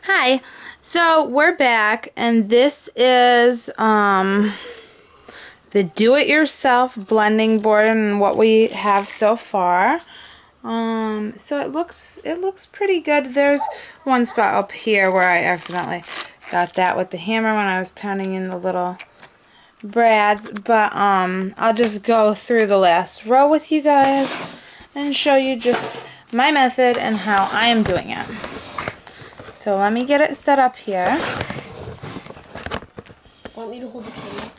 Hi, so we're back, and this is the do-it-yourself blending board and what we have so far. So it looks pretty good. There's one spot up here where I accidentally got that with the hammer when I was pounding in the little brads, but I'll just go through the last row with you guys and show you just my method and how I am doing it. So let me get it set up here. Want me to hold the camera?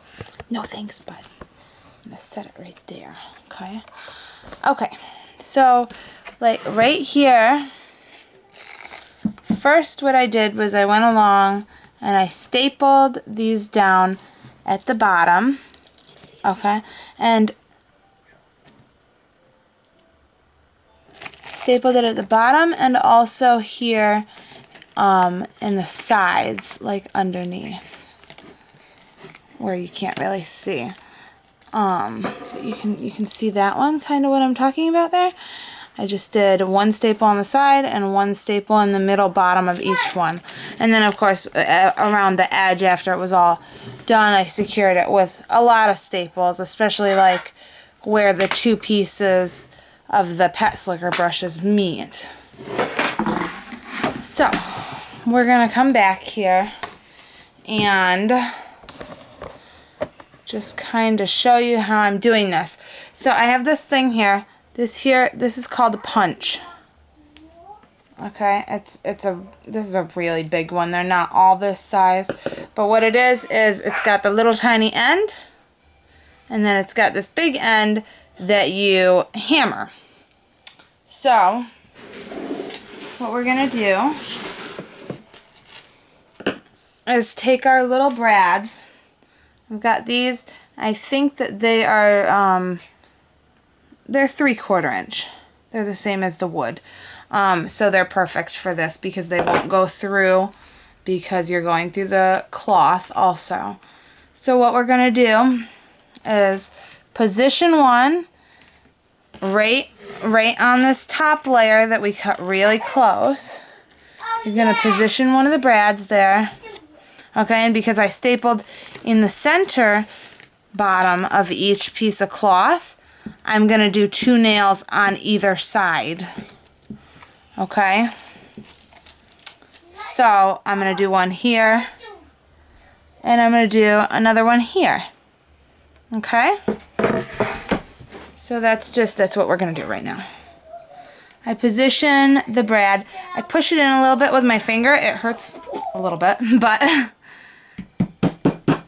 No thanks, bud. I'm gonna set it right there, okay? Okay, so like right here, first what I did was I went along and I stapled these down at the bottom, okay? And stapled it at the bottom and also here in the sides, like underneath, where you can't really see. But you can see that one, kind of what I'm talking about there. I just did one staple on the side and one staple in the middle bottom of each one. And then of course around the edge after it was all done, I secured it with a lot of staples, especially like where the two pieces of the pet slicker brushes meet. So we're gonna come back here and just kind of show you how I'm doing this. So I have this thing here. This is called a punch. Okay, this is a really big one. They're not all this size, but what it is it's got the little tiny end, and then it's got this big end that you hammer. So what we're gonna do is take our little brads. I've got these. I think that they are they're 3/4 inch. They're the same as the wood. So they're perfect for this because they won't go through because you're going through the cloth also. So what we're going to do is position one right on this top layer that we cut really close. You're going to position one of the brads there. Okay, and because I stapled in the center bottom of each piece of cloth, I'm going to do 2 nails on either side. Okay? So, I'm going to do one here, and I'm going to do another one here. Okay? So that's what we're going to do right now. I position the brad. I push it in a little bit with my finger. It hurts a little bit, but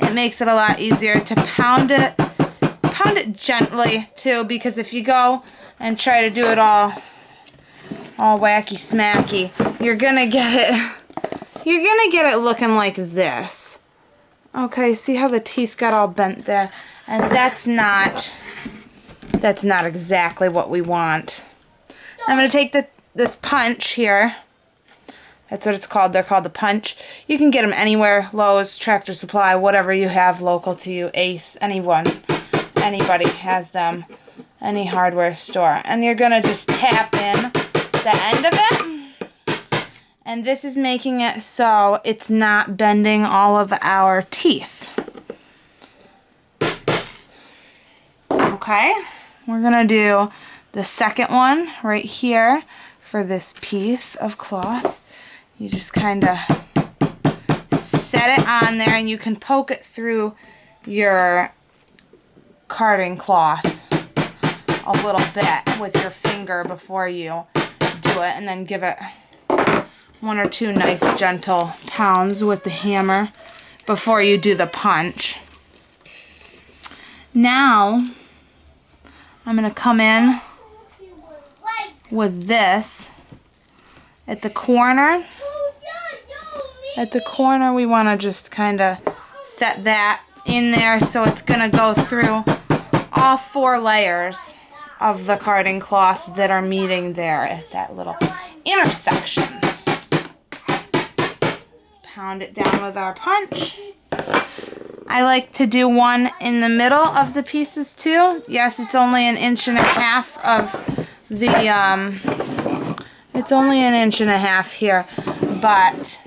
it makes it a lot easier to pound it gently too, because if you go and try to do it all wacky smacky, you're gonna get it looking like this. Okay, see how the teeth got all bent there? And that's not exactly what we want. I'm gonna take this punch here. That's what it's called. They're called the punch. You can get them anywhere. Lowe's, Tractor Supply, whatever you have local to you. Ace, anyone. Anybody has them. Any hardware store. And you're going to just tap in the end of it. And this is making it so it's not bending all of our teeth. Okay. We're going to do the second one right here for this piece of cloth. You just kind of set it on there, and you can poke it through your carding cloth a little bit with your finger before you do it, and then give it 1 or 2 nice gentle pounds with the hammer before you do the punch. Now I'm going to come in with this at the corner. At the corner, we want to just kind of set that in there so it's going to go through all 4 layers of the carding cloth that are meeting there at that little intersection. Pound it down with our punch. I like to do one in the middle of the pieces too. Yes, it's only 1.5 inches of the, it's only 1.5 inches here, but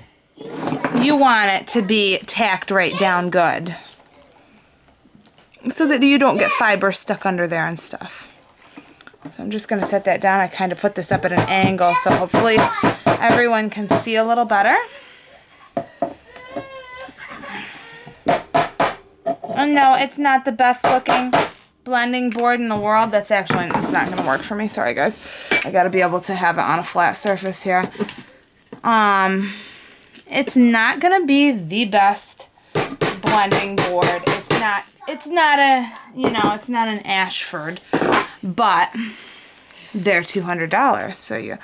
you want it to be tacked right down good so that you don't get fiber stuck under there and stuff. So I'm just going to set that down. I kind of put this up at an angle so hopefully everyone can see a little better. And no, it's not the best looking blending board in the world. It's not going to work for me. Sorry guys. I got to be able to have it on a flat surface here. It's not going to be the best blending board. It's not an Ashford, but they're $200, so you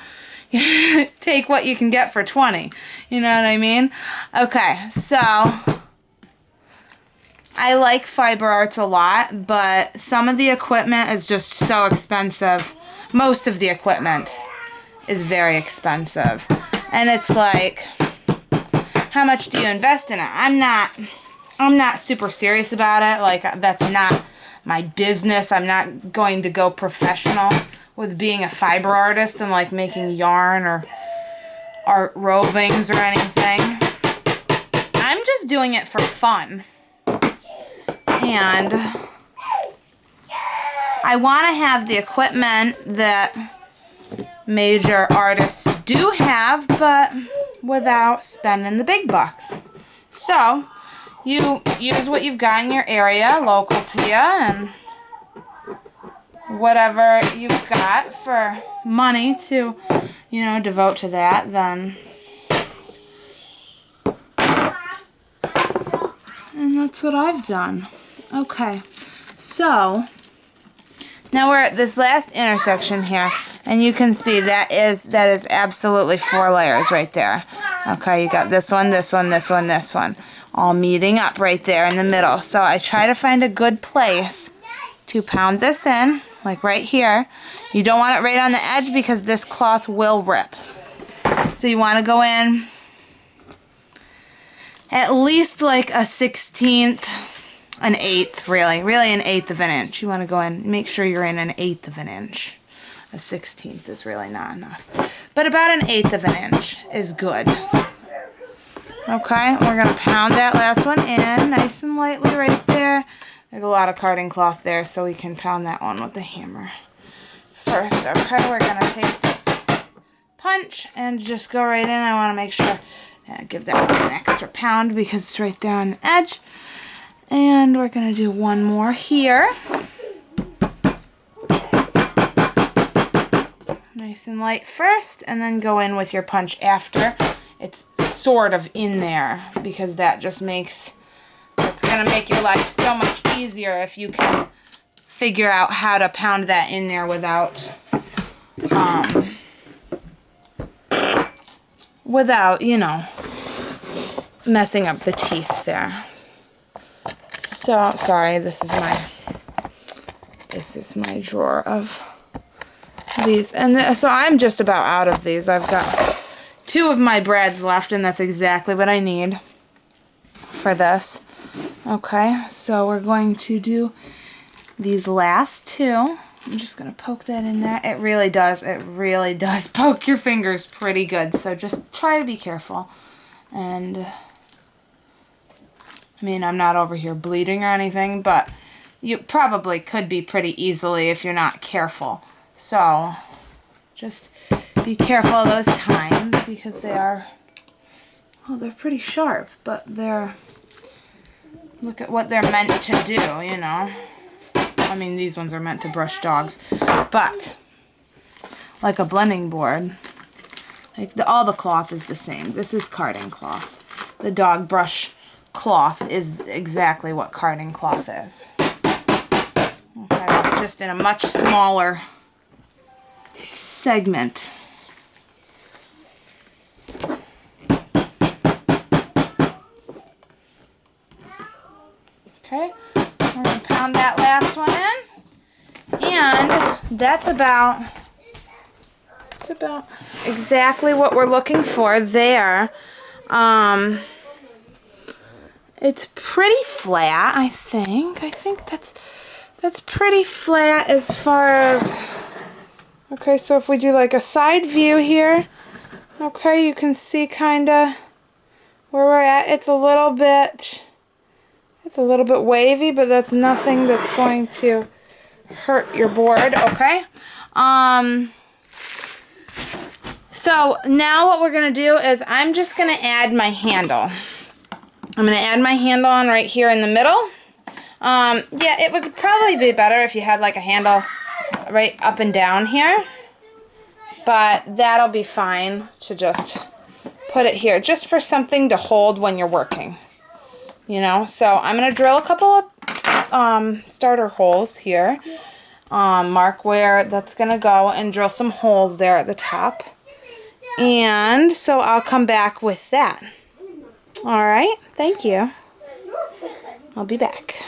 take what you can get for $20. You know what I mean? Okay, so I like Fiber Arts a lot, but some of the equipment is just so expensive. Most of the equipment is very expensive. And it's like, how much do you invest in it? I'm not super serious about it. Like, that's not my business. I'm not going to go professional with being a fiber artist and like making yarn or art rovings or anything. I'm just doing it for fun. And I want to have the equipment that major artists do have, but without spending the big bucks. So you use what you've got in your area, local to you, and whatever you've got for money to, devote to that, then. And that's what I've done. Okay, so now we're at this last intersection here, and you can see that is absolutely 4 layers right there. Okay, you got this one, this one, this one, this one, all meeting up right there in the middle. So I try to find a good place to pound this in, like right here. You don't want it right on the edge because this cloth will rip. So you want to go in at least like a 1/16, an 1/8, really an 1/8 of an inch. You want to go in, make sure you're in an 1/8 of an inch. A 1/16 is really not enough. But about an 1/8 of an inch is good. Okay, we're going to pound that last one in nice and lightly right there. There's a lot of carding cloth there, so we can pound that one with the hammer first. Okay, we're going to take this punch and just go right in. I want to make sure, give that one an extra pound because it's right there on the edge. And we're going to do one more here. Nice and light first, and then go in with your punch after. It's sort of in there because that just makes, it's going to make your life so much easier if you can figure out how to pound that in there without, messing up the teeth there. So, sorry, this is my drawer of these. And so I'm just about out of these. I've got 2 of my brads left, and that's exactly what I need for this. Okay, so we're going to do these last 2. I'm just going to poke that in there. It really does poke your fingers pretty good, so just try to be careful. And I mean, I'm not over here bleeding or anything, but you probably could be pretty easily if you're not careful. So just be careful of those tines because they are, well, they're pretty sharp, but look at what they're meant to do, I mean, these ones are meant to brush dogs, but like a blending board, like all the cloth is the same. This is carding cloth. The dog brush cloth is exactly what carding cloth is. Okay, just in a much smaller segment. Okay, we're going to pound that last one in, and that's about exactly what we're looking for there. It's pretty flat, I think. I think that's pretty flat as far as, okay, so if we do like a side view here, okay, you can see kinda where we're at, it's a little bit wavy, but that's nothing that's going to hurt your board, okay? So now what we're going to do is I'm just going to add my handle. I'm going to add my handle on right here in the middle. Yeah, it would probably be better if you had like a handle right up and down here, but that'll be fine to just put it here just for something to hold when you're working, you know. So I'm going to drill a couple of starter holes here, mark where that's going to go, and drill some holes there at the top. And so I'll come back with that. All right, thank you. I'll be back.